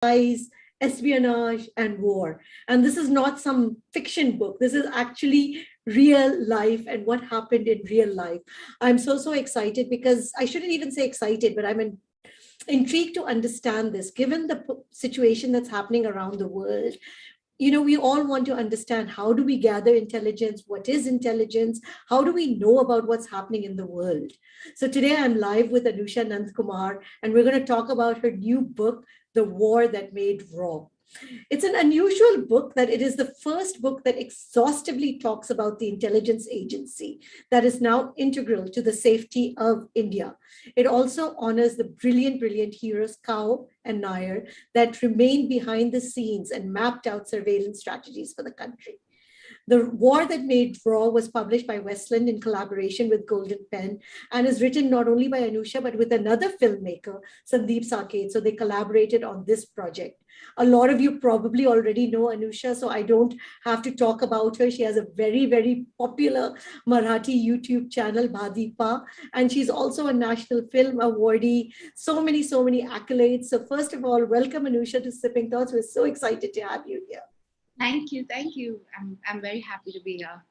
spies, espionage, and war. And this is not some fiction book. This is actually real life and what happened in real life. I'm so excited because I shouldn't even say excited, but intrigued to understand this, given the situation that's happening around the world. We all want to understand, how do we gather intelligence? What is intelligence? How do we know about what's happening in the world? So today I'm live with Anusha Nandakumar, and we're going to talk about her new book, The War That Made R&AW. It's an unusual book that it is the first book that exhaustively talks about the intelligence agency that is now integral to the safety of India. It also honors the brilliant heroes Kao and Nair that remained behind the scenes and mapped out surveillance strategies for the country. The War That Made R&AW was published by Westland in collaboration with Golden Pen and is written not only by Anusha, but with another filmmaker, Sandeep, Saket. So they collaborated on this project. A lot of you probably already know Anusha, so I don't have to talk about her. She has a very popular Marathi YouTube channel, Bha Di Pa, and she's also a National Film Awardee. So many accolades. So first of all, welcome Anusha to Sipping Thoughts. We're so excited to have you here. Thank you. I'm very happy to be here.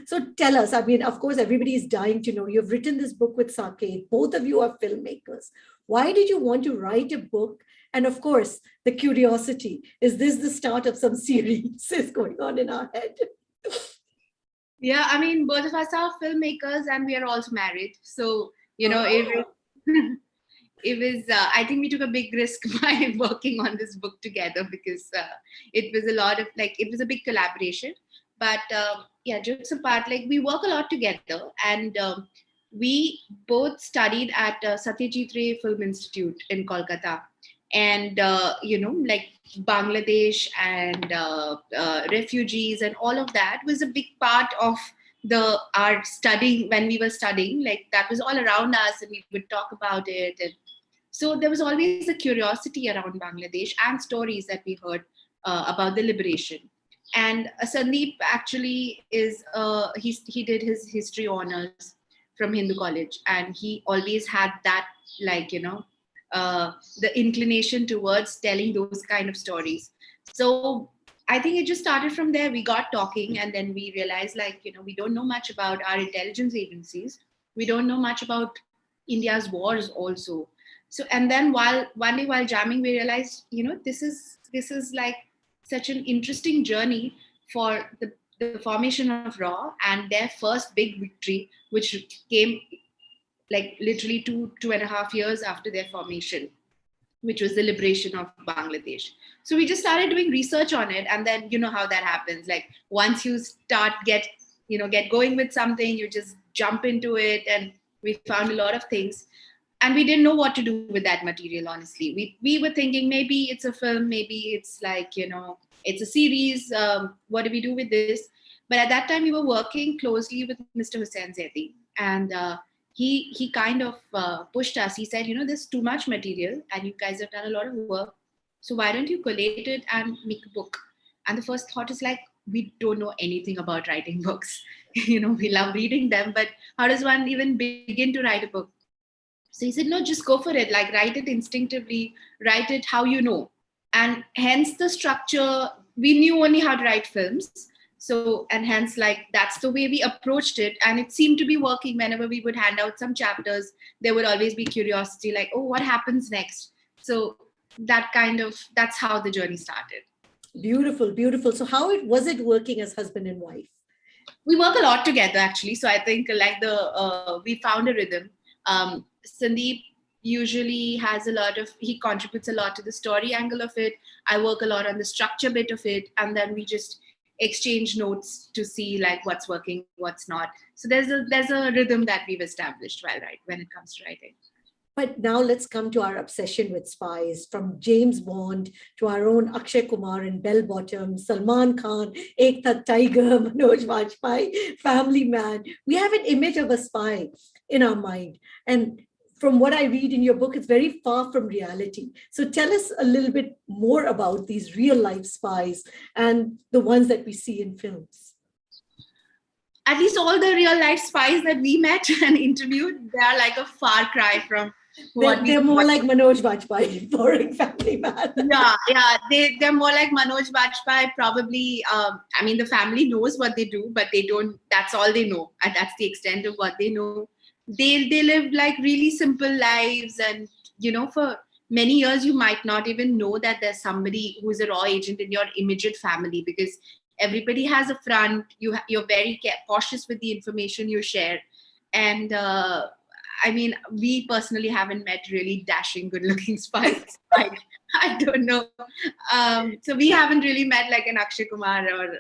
So tell us, of course, everybody is dying to know. You've written this book with Saket. Both of you are filmmakers. Why did you want to write a book? And of course, the curiosity, is this the start of some series is going on in our head? Yeah, both of us are filmmakers and we are also married. So, it was I think we took a big risk by working on this book together because it was a big collaboration. But jokes apart, we work a lot together, and we both studied at Satyajit Ray Film Institute in Kolkata, and Bangladesh and refugees and all of that was a big part of our studying. When we were studying, that was all around us, and we would talk about it. And so there was always a curiosity around Bangladesh and stories that we heard about the liberation. And Sandeep actually is he did his history honors from Hindu College, and he always had that the inclination towards telling those kind of stories. So I think it just started from there. We got talking, and then we realized we don't know much about our intelligence agencies. We don't know much about India's wars also. So, and then one day while jamming, we realized, this is like such an interesting journey for the formation of RAW and their first big victory, which came literally 2.5 years after their formation, which was the liberation of Bangladesh. So we just started doing research on it, and then you know how that happens. Once you start get going with something, you just jump into it, and we found a lot of things. And we didn't know what to do with that material, honestly. We were thinking maybe it's a film, maybe it's it's a series. What do we do with this? But at that time, we were working closely with Mr. Hussain Zaidi. And he kind of pushed us. He said, there's too much material and you guys have done a lot of work. So why don't you collate it and make a book? And the first thought is we don't know anything about writing books. We love reading them, but how does one even begin to write a book? So he said, no, just go for it. Write it instinctively, write it how you know. And hence the structure, we knew only how to write films. So, and hence that's the way we approached it. And it seemed to be working. Whenever we would hand out some chapters, there would always be curiosity, oh, what happens next? So that's how the journey started. Beautiful. So how was it working as husband and wife? We work a lot together, actually. So I think we found a rhythm. Sandeep usually he contributes a lot to the story angle of it. I work a lot on the structure bit of it, and then we just exchange notes to see what's working, what's not. So there's a rhythm that we've established when it comes to writing. But now let's come to our obsession with spies, from James Bond to our own Akshay Kumar and Bell Bottom, Salman Khan, Ek Tha Tiger, Manoj Vajpayee, Family Man. We have an image of a spy in our mind. And from what I read in your book, it's very far from reality. So tell us a little bit more about these real life spies and the ones that we see in films. At least all the real life spies that we met and interviewed, they are a far cry from what we They're more like Manoj Bajpayee, boring family man. yeah, they're more like Manoj Bajpayee. Probably, I mean, the family knows what they do, but they don't. That's all they know, and that's the extent of what they know. They live like really simple lives, and for many years you might not even know that there's somebody who's a raw agent in your immediate family, because everybody has a front. You're very cautious with the information you share, and I mean, we personally haven't met really dashing, good-looking spies. I don't know. So we haven't really met like an Akshay Kumar or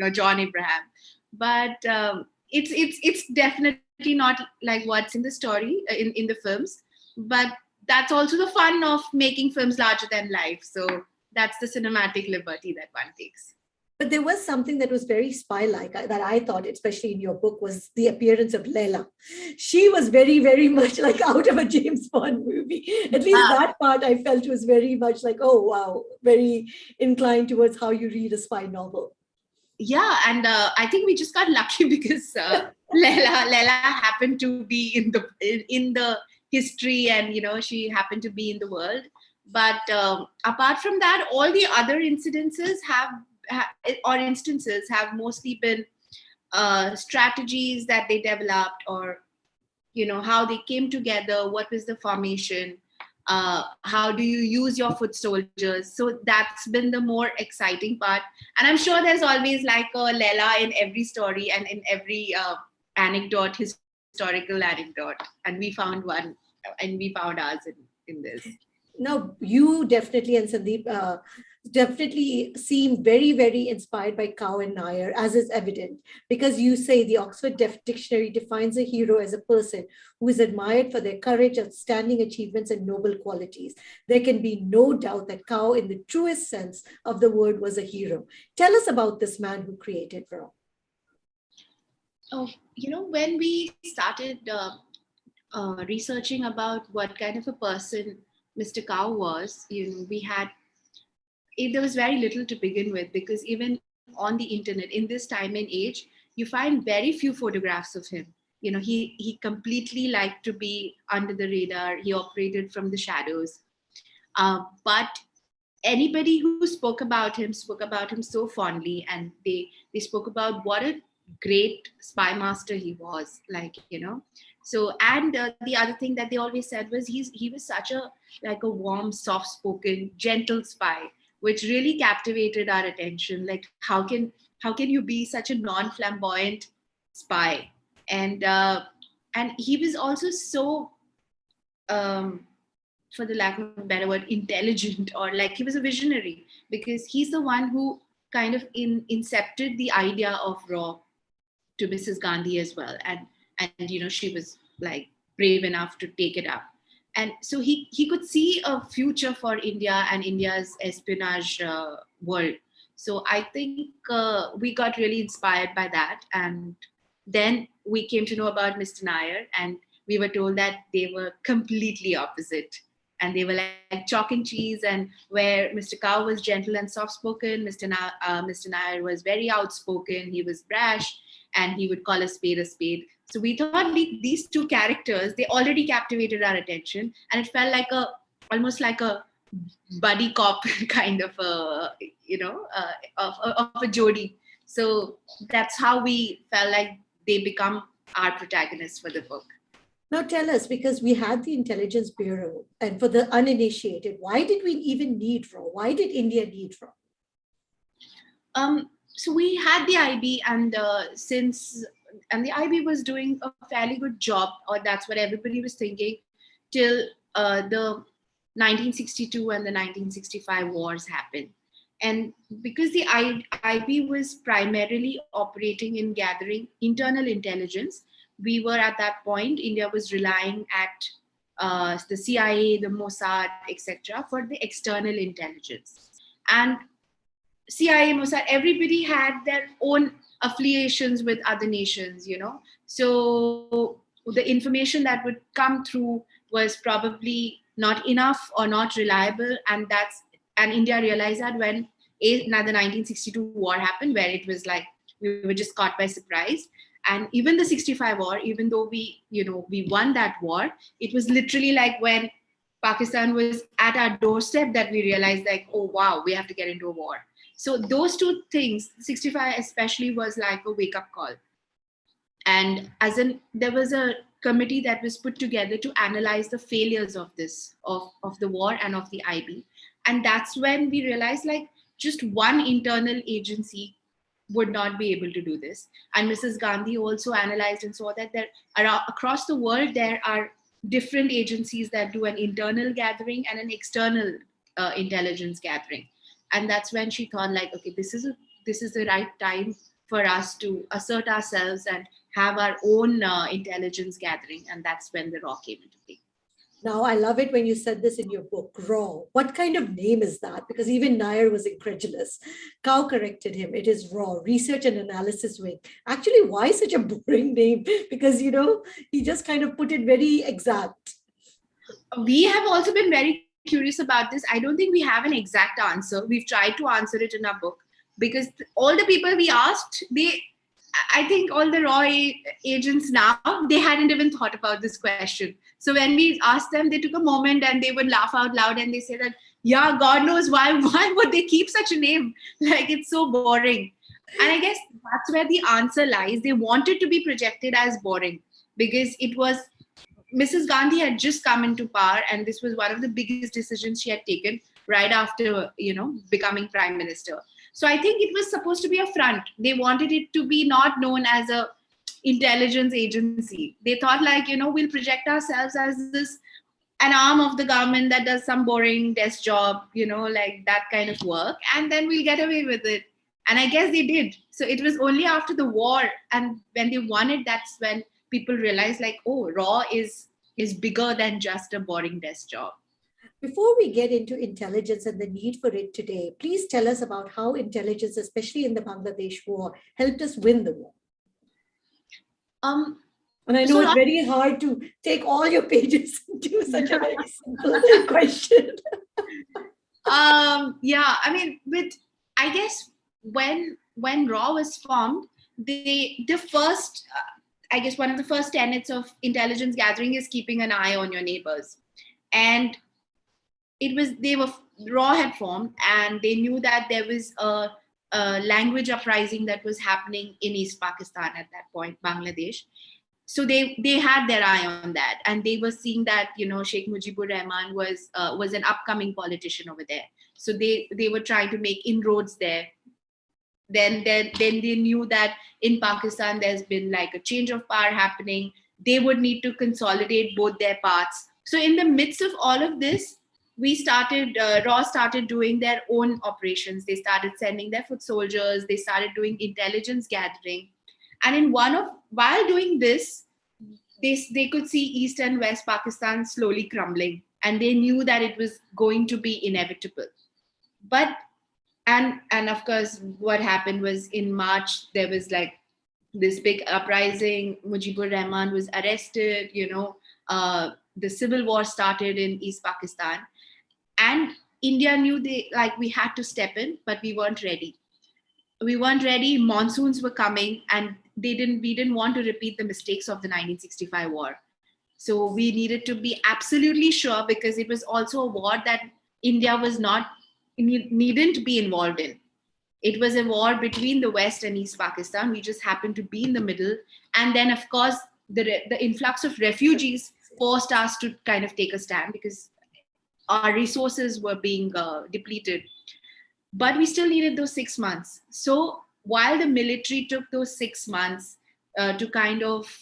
John Abraham, but it's definitely not like what's in the story in the films. But that's also the fun of making films larger than life. So that's the cinematic liberty that one takes. But there was something that was very spy-like that I thought, especially in your book, was the appearance of Leila. She was very, very much like out of a James Bond movie. At least that part I felt was very much like, oh, wow, very inclined towards how you read a spy novel. Yeah, and I think we just got lucky because Leila happened to be in the history, and she happened to be in the world. But apart from that, all the other instances have mostly been strategies that they developed, or how they came together, what was the formation, how do you use your foot soldiers. So that's been the more exciting part, and I'm sure there's always like a Leila in every story and in every historical anecdote, and we found one, and we found ours in this. No, you definitely, and Sandeep, definitely seem very, very inspired by Kao and Nair, as is evident, because you say the Oxford Dictionary defines a hero as a person who is admired for their courage, outstanding achievements, and noble qualities. There can be no doubt that Kao, in the truest sense of the word, was a hero. Tell us about this man who created Raw. Oh, when we started researching about what kind of a person Mr. Kao was, there was very little to begin with, because even on the internet in this time and age, you find very few photographs of him. He completely liked to be under the radar. He operated from the shadows. But anybody who spoke about him so fondly, and they spoke about what a great spy master he was, so. And the other thing that they always said was he was such a warm, soft spoken, gentle spy, which really captivated our attention. Like, how can you be such a non flamboyant spy? And he was also so for the lack of a better word, intelligent, or like he was a visionary, because he's the one who kind of incepted the idea of Raw to Mrs. Gandhi as well. And she was like brave enough to take it up. And so he could see a future for India and India's espionage world. So I think we got really inspired by that. And then we came to know about Mr. Nair, and we were told that they were completely opposite. And they were like chalk and cheese, and where Mr. Kao was gentle and soft-spoken, Mr. Nair was very outspoken, he was brash, and he would call a spade a spade. So we thought these two characters, they already captivated our attention, and it felt like almost like a buddy cop kind of of a jodi. So that's how we felt like they become our protagonists for the book. Now tell us, because we had the Intelligence Bureau, and for the uninitiated, why did we even need Raw? Why did India need Raw? So we had the IB, and the IB was doing a fairly good job, or that's what everybody was thinking, till the 1962 and the 1965 wars happened. And because the IB was primarily operating in gathering internal intelligence, we were at that point, India was relying at the CIA, the Mossad, etc., for the external intelligence. And CIA, Mossad, everybody had their own affiliations with other nations, So the information that would come through was probably not enough or not reliable. And India realized that when the 1962 war happened, where it was like we were just caught by surprise. And even the 65 war, even though we won that war, it was literally like when Pakistan was at our doorstep that we realized like, oh wow, we have to get into a war. So those two things, 65 especially, was like a wake up call. And there was a committee that was put together to analyze the failures of of the war and of the IB. And that's when we realized like just one internal agency would not be able to do this. And Mrs. Gandhi also analyzed and saw that across the world there are different agencies that do an internal gathering and an external intelligence gathering. And that's when she thought like, okay, this is the right time for us to assert ourselves and have our own intelligence gathering. And that's when the RAW came into play. Now, I love it when you said this in your book, RAW. What kind of name is that? Because even Nair was incredulous. Kao corrected him. It is RAW, Research and Analysis Wing. Actually, why such a boring name? Because, he just kind of put it very exact. We have also been very curious about this. I don't think we have an exact answer. We've tried to answer it in our book because all the people we asked, I think all the RAW agents now, they hadn't even thought about this question. So when we asked them, they took a moment and they would laugh out loud and they say that, yeah, God knows why would they keep such a name? Like, it's so boring. And I guess that's where the answer lies. They wanted to be projected as boring because it was, Mrs. Gandhi had just come into power and this was one of the biggest decisions she had taken right after, becoming prime minister. So I think it was supposed to be a front. They wanted it to be not known as a intelligence agency. They thought like, we'll project ourselves as an arm of the government that does some boring desk job, like that kind of work. And then we'll get away with it. And I guess they did. So it was only after the war and when they won it, that's when people realized like, oh, RAW is bigger than just a boring desk job. Before we get into intelligence and the need for it today, please tell us about how intelligence, especially in the Bangladesh war, helped us win the war. And I know it's very hard to take all your pages into such a very simple question. Yeah, I mean, I guess when RAW was formed, the first, I guess one of the first tenets of intelligence gathering is keeping an eye on your neighbors. And RAW had formed and they knew that there was a language uprising that was happening in East Pakistan at that point, Bangladesh. So they had their eye on that and they were seeing that, Sheikh Mujibur Rahman was an upcoming politician over there. So they were trying to make inroads there. Then they knew that in Pakistan, there's been like a change of power happening. They would need to consolidate both their parts. So in the midst of all of this, RAW started doing their own operations. They started sending their foot soldiers. They started doing intelligence gathering. And while doing this, they could see East and West Pakistan slowly crumbling. And they knew that it was going to be inevitable. But, and of course, what happened was in March, there was like this big uprising. Mujibur Rahman was arrested, the civil war started in East Pakistan. And India knew we had to step in, but we weren't ready. Monsoons were coming and we didn't want to repeat the mistakes of the 1965 war. So we needed to be absolutely sure because it was also a war that India needn't be involved in. It was a war between the West and East Pakistan. We just happened to be in the middle. And then, of course, the influx of refugees forced us to kind of take a stand because our resources were being depleted. But we still needed those 6 months. So while the military took those 6 months to kind of,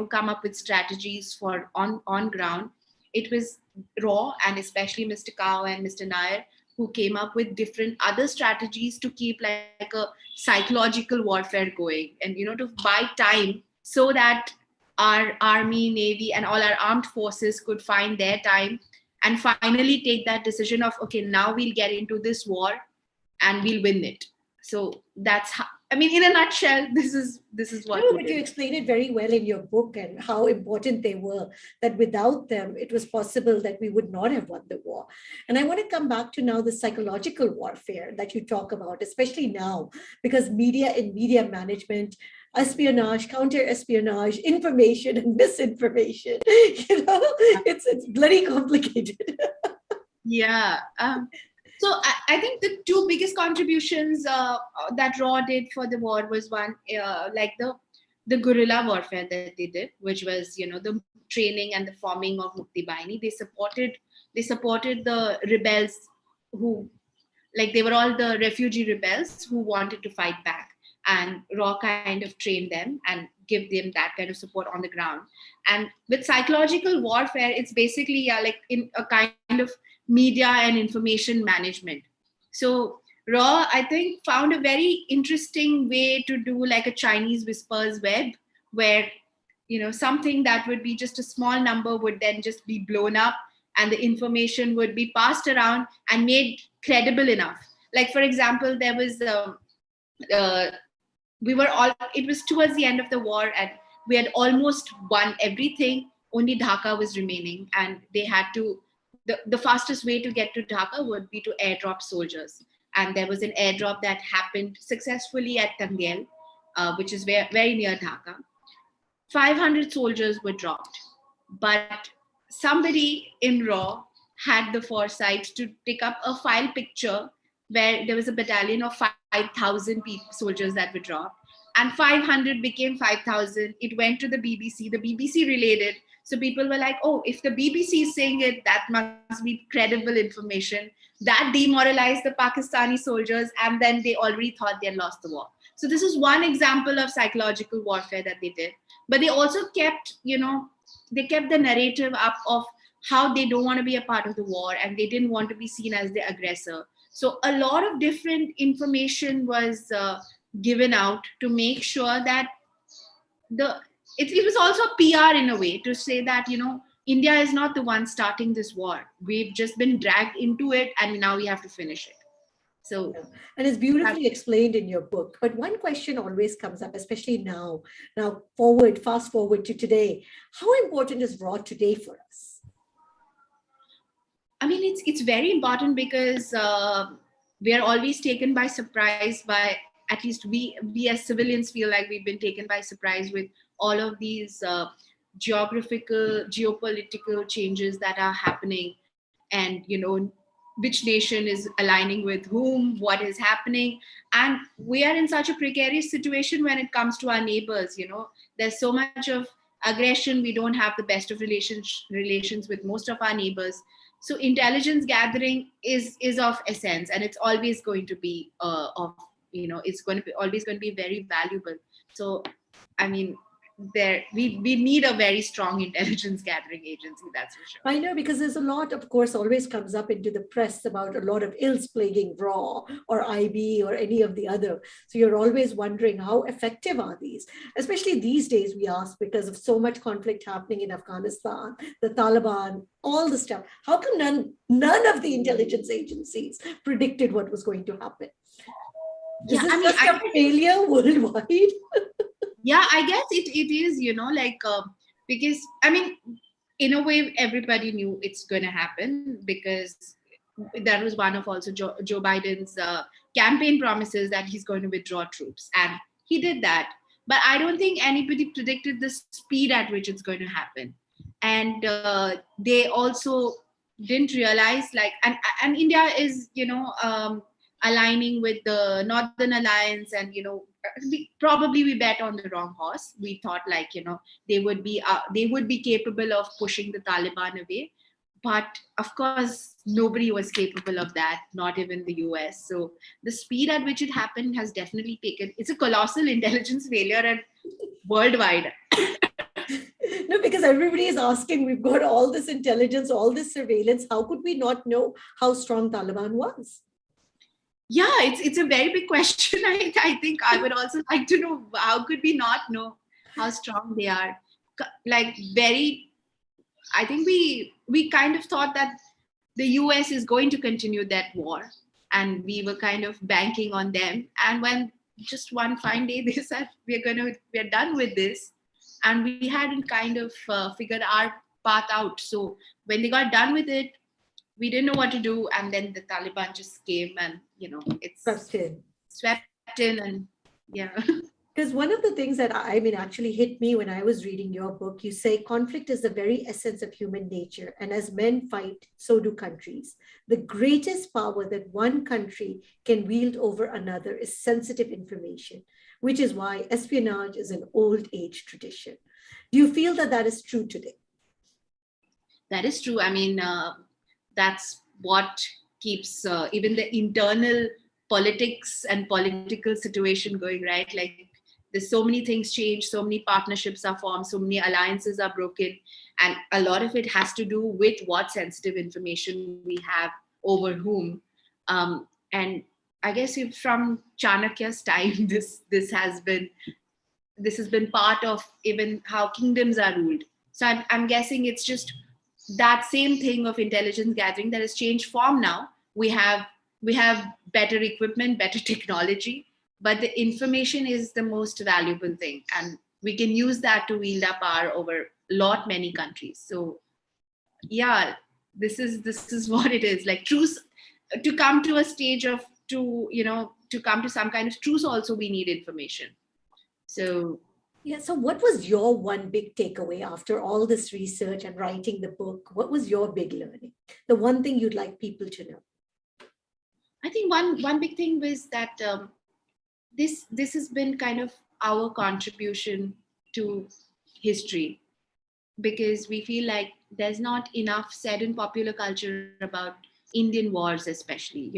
come up with strategies for on ground, it was RAW and especially Mr. Kao and Mr. Nair who came up with different other strategies to keep like a psychological warfare going and, to buy time so that our army, navy, and all our armed forces could find their time and finally take that decision of, okay, now we'll get into this war and we'll win it. So that's how, I mean, in a nutshell, this is what No, we but you did. explain it very well in your book and how important they were, that without them, it was possible that we would not have won the war. And I want to come back to now the psychological warfare that you talk about, especially now, because media and media management, espionage, counter-espionage, information and misinformation, it's bloody complicated. Yeah. So I think the two biggest contributions that Raw did for the war was one, like the guerrilla warfare that they did, which was, the training and the forming of Mukti Bahini. They supported the rebels who, like, they were all the refugee rebels who wanted to fight back, and Raw kind of trained them and give them that kind of support on the ground. And with psychological warfare, it's basically, like, in a kind of media and information management. So Raw, I think, found a very interesting way to do like a Chinese whispers web, where something that would be just a small number would then just be blown up, and the information would be passed around and made credible enough. Like, for example, there was uh, we were all it was towards the end of the war, and we had almost won everything. Only Dhaka was remaining, and they had to the fastest way to get to Dhaka would be to airdrop soldiers. And there was an airdrop that happened successfully at Tangel, which is very near Dhaka. 500 soldiers were dropped, but somebody in Raw had the foresight to take up a file picture where there was a battalion of 5,000 soldiers that were dropped, and 500 became 5,000. It went to the BBC. The BBC relayed it. So people were like, oh, if the BBC is saying it, that must be credible information. That demoralized the Pakistani soldiers, and then they already thought they had lost the war. So this is one example of psychological warfare that they did. But they also kept the narrative up of how they don't want to be a part of the war, and they didn't want to be seen as the aggressor. So a lot of different information was given out to make sure that it was also PR in a way, to say that India is not the one starting this war. We've just been dragged into it, and now we have to finish it. So And it's beautifully explained in your book. But one question always comes up, especially now fast forward to today. How important is Raw today for us? I mean, it's very important because we are always taken by surprise by, at least we as civilians feel like we've been taken by surprise with all of these geopolitical changes that are happening, and which nation is aligning with whom, what is happening. And we are in such a precarious situation when it comes to our neighbors. There's so much of aggression. We don't have the best of relations with most of our neighbors. So intelligence gathering is of essence, and it's always going to be it's going to be always going to be very valuable. So I mean, we need a very strong intelligence gathering agency, that's for sure. I know, because there's a lot, of course, always comes up into the press about a lot of ills plaguing Raw or IB or any of the other. So you're always wondering, how effective are these? Especially these days, we ask, because of so much conflict happening in Afghanistan, the Taliban, all the stuff. How come none of the intelligence agencies predicted what was going to happen? Is this just a failure worldwide? Yeah, I guess it is, because I mean, in a way, everybody knew it's going to happen, because that was one of also Joe Biden's campaign promises, that he's going to withdraw troops, and he did that. But I don't think anybody predicted the speed at which it's going to happen. And they also didn't realize, like, and India is aligning with the Northern Alliance, and we bet on the wrong horse. We thought, like, they would be capable of pushing the Taliban away, but of course nobody was capable of that, not even the US. So the speed at which it happened has definitely it's a colossal intelligence failure, and worldwide. No, because everybody is asking, we've got all this intelligence, all this surveillance, how could we not know how strong Taliban was? Yeah, it's a very big question. I think I would also like to know, how could we not know how strong they are? Like, I think we kind of thought that the US is going to continue that war, and we were kind of banking on them. And when just one fine day they said we're done with this, and we hadn't kind of figured our path out. So when they got done with it, we didn't know what to do, and then the Taliban just came and it's Question. swept in, and yeah. Because one of the things that I mean actually hit me when I was reading your book, you say conflict is the very essence of human nature. And as men fight, so do countries. The greatest power that one country can wield over another is sensitive information, which is why espionage is an old age tradition. Do you feel that that is true today? That is true. I mean, that's what keeps even the internal politics and political situation going, right? Like, there's so many things change, so many partnerships are formed, so many alliances are broken, and a lot of it has to do with what sensitive information we have over whom. And I guess from Chanakya's time, this has been part of even how kingdoms are ruled. So I'm guessing it's just that same thing of intelligence gathering that has changed form now. We have better equipment, better technology, but the information is the most valuable thing, and we can use that to wield our power over lot many countries. So yeah, this is what it is. Like truce, to come to a stage of to come to some kind of truce, also we need information. So Yeah. So, what was your one big takeaway after all this research and writing the book? What was your big learning? The one thing you'd like people to know? I think one big thing was that this has been kind of our contribution to history, because we feel like there's not enough said in popular culture about Indian wars, especially,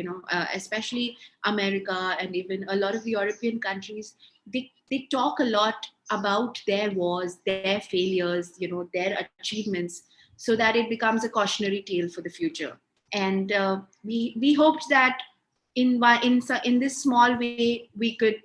especially America and even a lot of European countries. They talk a lot about their wars, their failures, their achievements, so that it becomes a cautionary tale for the future. And we hoped that in this small way we could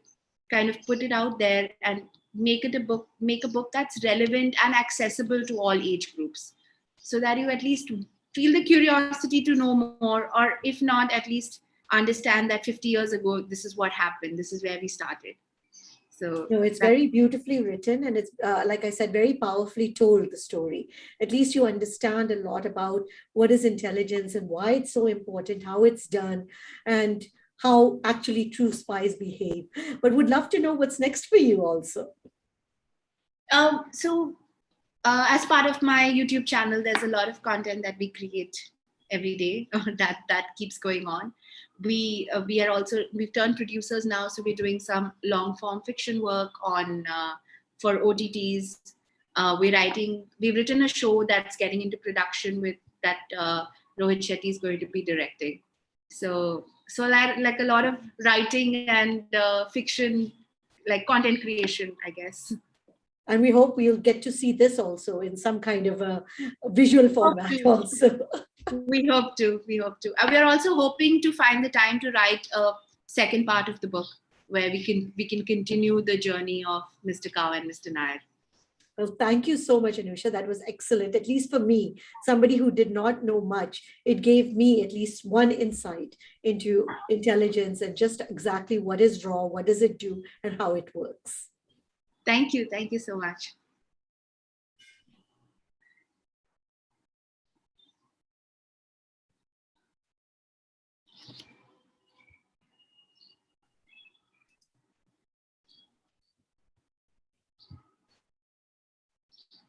kind of put it out there and make a book that's relevant and accessible to all age groups, so that you at least feel the curiosity to know more, or if not, at least understand that 50 years ago this is what happened, this is where we started. So No, it's that very beautifully written, and it's like I said, very powerfully told the story. At least you understand a lot about what is intelligence and why it's so important, how it's done, and how actually true spies behave. But would love to know what's next for you also. so as part of my YouTube channel, there's a lot of content that we create every day that keeps going on. We are also, we've turned producers now, so we're doing some long form fiction work on for OTTs. We've written a show that's getting into production with that Rohit Shetty is going to be directing. So like a lot of writing and fiction, like content creation, I guess. And we hope we'll get to see this also in some kind of a visual Hope format to. also. We hope to. We hope to. We are also hoping to find the time to write a second part of the book where we can continue the journey of Mr. Kao and Mr. Nair. Well, thank you so much, Anusha. That was excellent. At least for me, somebody who did not know much, it gave me at least one insight into intelligence and just exactly what is raw, what does it do, and how it works. Thank you. Thank you so much.